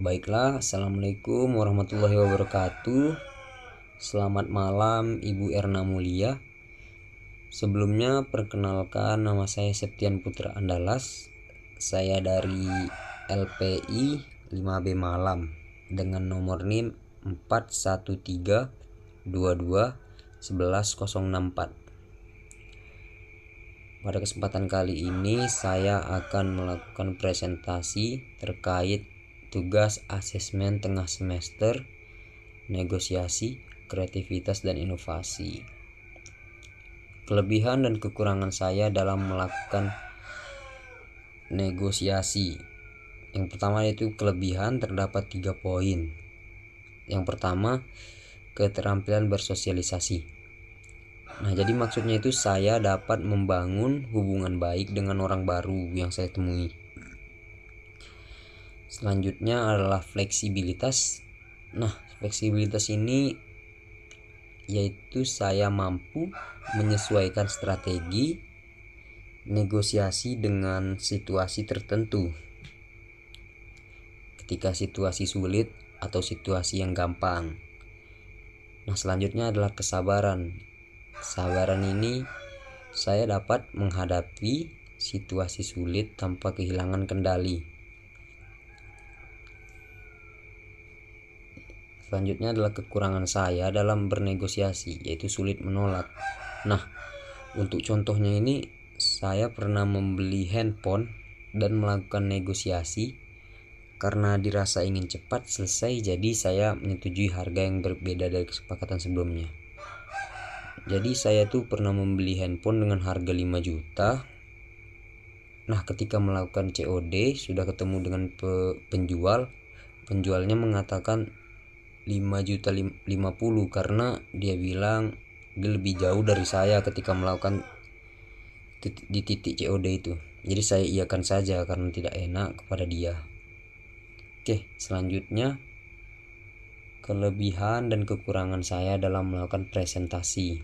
Baiklah, assalamualaikum warahmatullahi wabarakatuh. Selamat malam Ibu Erna Mulia. Sebelumnya perkenalkan, nama saya Septian Putra Andalas. Saya dari LPI 5B Malam dengan nomor NIM 413221164. Pada kesempatan kali ini saya akan melakukan presentasi terkait tugas asesmen tengah semester, negosiasi, kreativitas dan inovasi. Kelebihan dan kekurangan saya dalam melakukan negosiasi. Yang pertama yaitu kelebihan, terdapat 3 poin. Yang pertama, keterampilan bersosialisasi. Nah, jadi maksudnya itu saya dapat membangun hubungan baik dengan orang baru yang saya temui. Selanjutnya adalah fleksibilitas. Nah, fleksibilitas ini yaitu saya mampu menyesuaikan strategi negosiasi dengan situasi tertentu. Ketika situasi sulit atau situasi yang gampang. Nah, selanjutnya adalah kesabaran. Kesabaran ini saya dapat menghadapi situasi sulit tanpa kehilangan kendali. Selanjutnya adalah kekurangan saya dalam bernegosiasi, yaitu sulit menolak. Nah, untuk contohnya ini saya pernah membeli handphone dan melakukan negosiasi karena dirasa ingin cepat selesai, jadi saya menyetujui harga yang berbeda dari kesepakatan sebelumnya. Jadi saya tuh pernah membeli handphone dengan harga 5 juta. Nah, ketika melakukan COD sudah ketemu dengan penjualnya mengatakan 5 juta 50 karena dia bilang dia lebih jauh dari saya ketika melakukan di titik COD itu. Jadi saya iakan saja karena tidak enak kepada dia. Oke, selanjutnya kelebihan dan kekurangan saya dalam melakukan presentasi.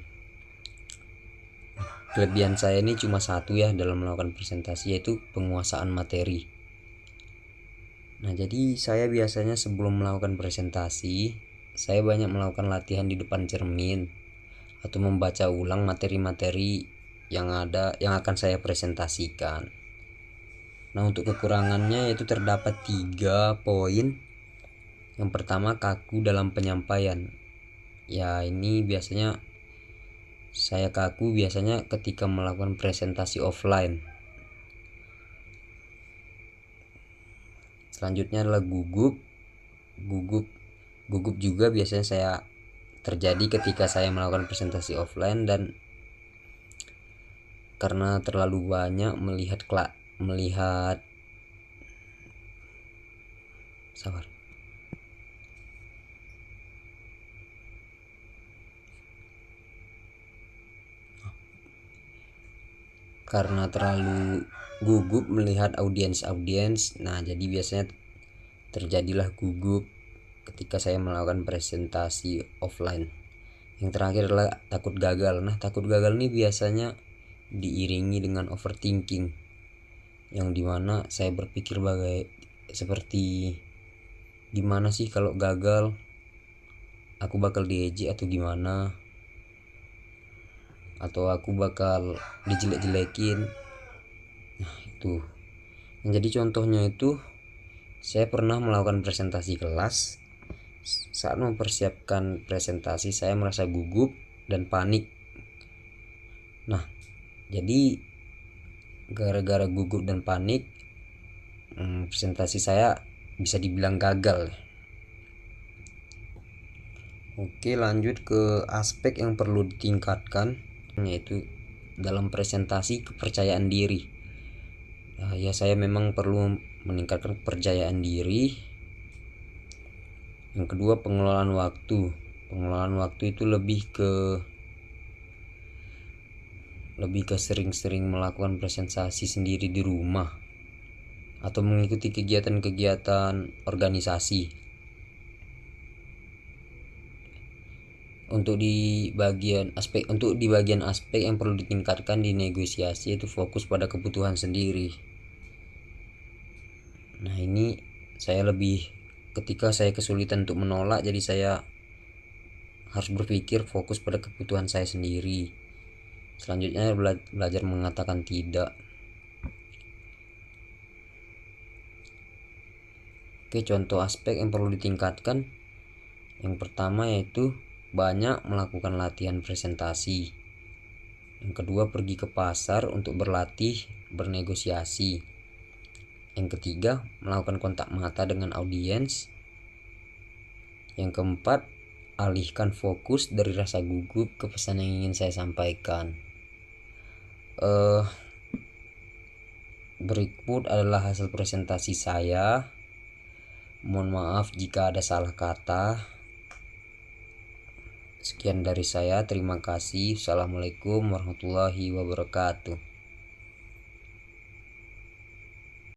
Kelebihan saya ini cuma satu ya dalam melakukan presentasi, yaitu penguasaan materi. Nah, jadi saya biasanya sebelum melakukan presentasi, saya banyak melakukan latihan di depan cermin atau membaca ulang materi-materi yang akan saya presentasikan. Nah, untuk kekurangannya yaitu terdapat 3 poin. Yang pertama, kaku dalam penyampaian. Ya, ini biasanya saya kaku biasanya ketika melakukan presentasi offline. Selanjutnya adalah gugup juga biasanya saya terjadi ketika saya melakukan presentasi offline, dan karena terlalu banyak melihat karena terlalu gugup melihat audiens. Nah, jadi biasanya terjadilah gugup ketika saya melakukan presentasi offline. Yang terakhir adalah takut gagal. Nah, takut gagal ini biasanya diiringi dengan overthinking, yang dimana saya berpikir seperti gimana sih kalau gagal, aku bakal diejek atau gimana, atau aku bakal dijelek-jelekin. Nah, itu. Nah, jadi contohnya itu saya pernah melakukan presentasi kelas. Saat mempersiapkan presentasi saya merasa gugup dan panik. Nah, jadi gara-gara gugup dan panik, presentasi saya bisa dibilang gagal. Oke, lanjut ke aspek yang perlu ditingkatkan, yaitu dalam presentasi kepercayaan diri. Ya, saya memang perlu meningkatkan kepercayaan diri. Yang kedua, pengelolaan waktu. Pengelolaan waktu itu lebih ke sering-sering melakukan presentasi sendiri di rumah atau mengikuti kegiatan-kegiatan organisasi. Untuk di bagian aspek yang perlu ditingkatkan di negosiasi itu fokus pada kebutuhan sendiri. Nah, ini saya lebih ketika saya kesulitan untuk menolak, jadi saya harus berpikir fokus pada kebutuhan saya sendiri. Selanjutnya belajar mengatakan tidak. Oke, contoh aspek yang perlu ditingkatkan. Yang pertama yaitu banyak melakukan latihan presentasi. Yang kedua, pergi ke pasar untuk berlatih bernegosiasi. Yang ketiga, melakukan kontak mata dengan audiens. Yang keempat, alihkan fokus dari rasa gugup ke pesan yang ingin saya sampaikan. Berikut adalah hasil presentasi saya. Mohon maaf jika ada salah kata. Sekian dari saya, terima kasih. Assalamualaikum warahmatullahi wabarakatuh.